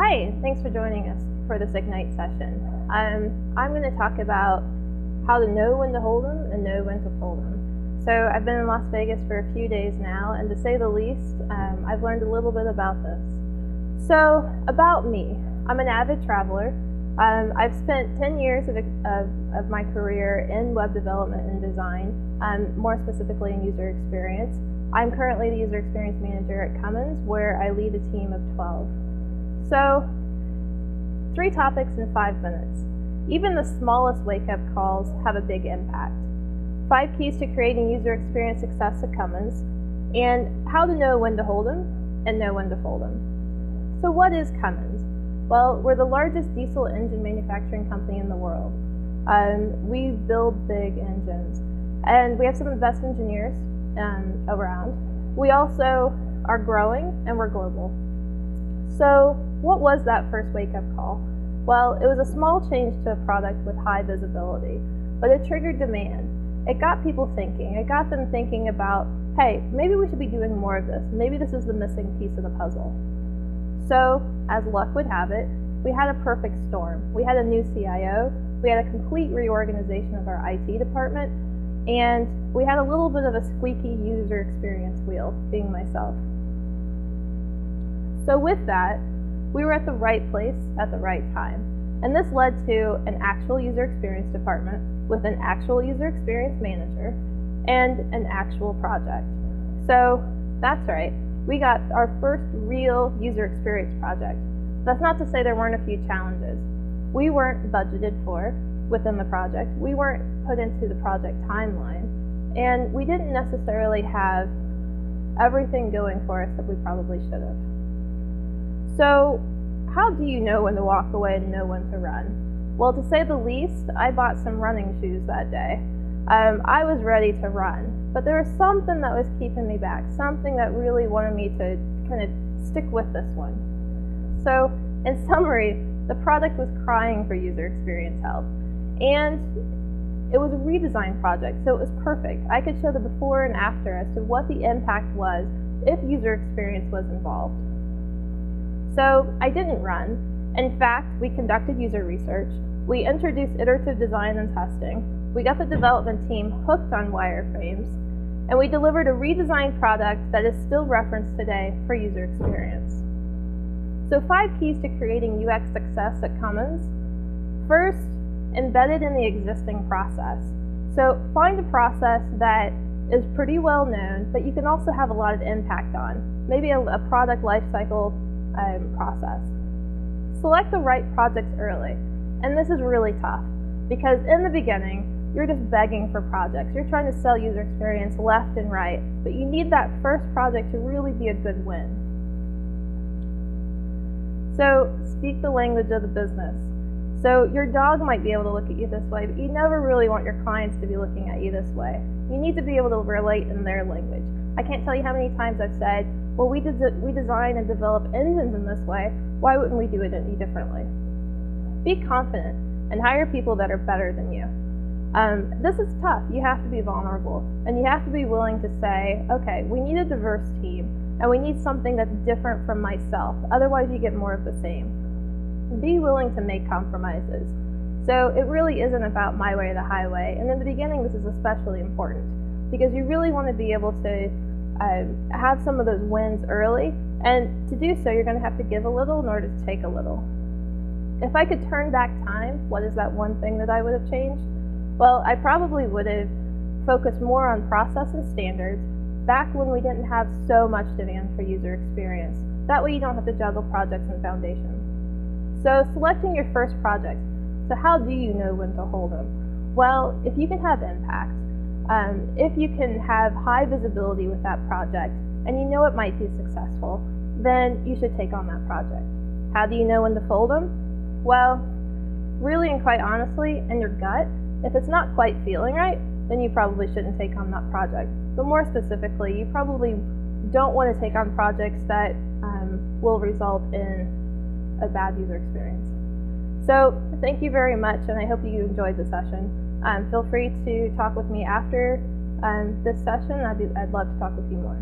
Hi, thanks for joining us for this Ignite session. I'm going to talk about how to know when to hold them and know when to fold them. So I've been in Las Vegas for a few days now, and to say the least, I've learned a little bit about this. So about me, I'm an avid traveler. I've spent 10 years of my career in web development and design, more specifically in user experience. I'm currently the user experience manager at Cummins, where I lead a team of 12. So, 3 topics in 5 minutes. Even the smallest wake-up calls have a big impact. 5 keys to creating user experience success at Cummins, and how to know when to hold them and know when to fold them. So what is Cummins? Well, we're the largest diesel engine manufacturing company in the world. We build big engines, and we have some of the best engineers around. We also are growing, and we're global. So what was that first wake-up call? Well, it was a small change to a product with high visibility, but it triggered demand. It got people thinking. It got them thinking about, hey, maybe we should be doing more of this. Maybe this is the missing piece of the puzzle. So, as luck would have it, we had a perfect storm. We had a new CIO, we had a complete reorganization of our IT department, and we had a little bit of a squeaky user experience wheel, being myself. So with that, we were at the right place at the right time. And this led to an actual user experience department with an actual user experience manager and an actual project. So that's right, we got our first real user experience project. That's not to say there weren't a few challenges. We weren't budgeted for within the project. We weren't put into the project timeline. And we didn't necessarily have everything going for us that we probably should have. So how do you know when to walk away and know when to run? Well, to say the least, I bought some running shoes that day. I was ready to run, but there was something that was keeping me back, something that really wanted me to kind of stick with this one. So in summary, the product was crying for user experience help, and it was a redesign project, so it was perfect. I could show the before and after as to what the impact was if user experience was involved. So I didn't run. In fact, we conducted user research, we introduced iterative design and testing, we got the development team hooked on wireframes, and we delivered a redesigned product that is still referenced today for user experience. So 5 keys to creating UX success at Cummins. First, embedded in the existing process. So find a process that is pretty well known, but you can also have a lot of impact on, maybe a product lifecycle process. Select the right projects early, and this is really tough because in the beginning you're just begging for projects. You're trying to sell user experience left and right, but you need that first project to really be a good win. So speak the language of the business. So your dog might be able to look at you this way, but you never really want your clients to be looking at you this way. You need to be able to relate in their language. I can't tell you how many times I've said, well, we design and develop engines in this way, why wouldn't we do it any differently? Be confident and hire people that are better than you. This is tough. You have to be vulnerable, and you have to be willing to say, okay, we need a diverse team, and we need something that's different from myself, otherwise you get more of the same. Be willing to make compromises. So it really isn't about my way or the highway, and in the beginning this is especially important, because you really want to be able to have some of those wins early, and to do so you're going to have to give a little in order to take a little. If I could turn back time, what is that one thing that I would have changed? Well, I probably would have focused more on process and standards back when we didn't have so much demand for user experience. That way you don't have to juggle projects and foundations. So selecting your first project. So how do you know when to hold them? Well, if you can have impact, if you can have high visibility with that project, and you know it might be successful, then you should take on that project. How do you know when to fold them? Well, really and quite honestly, in your gut, if it's not quite feeling right, then you probably shouldn't take on that project. But more specifically, you probably don't want to take on projects that will result in a bad user experience. So thank you very much, and I hope you enjoyed the session. Feel free to talk with me after this session. I'd love to talk with you more.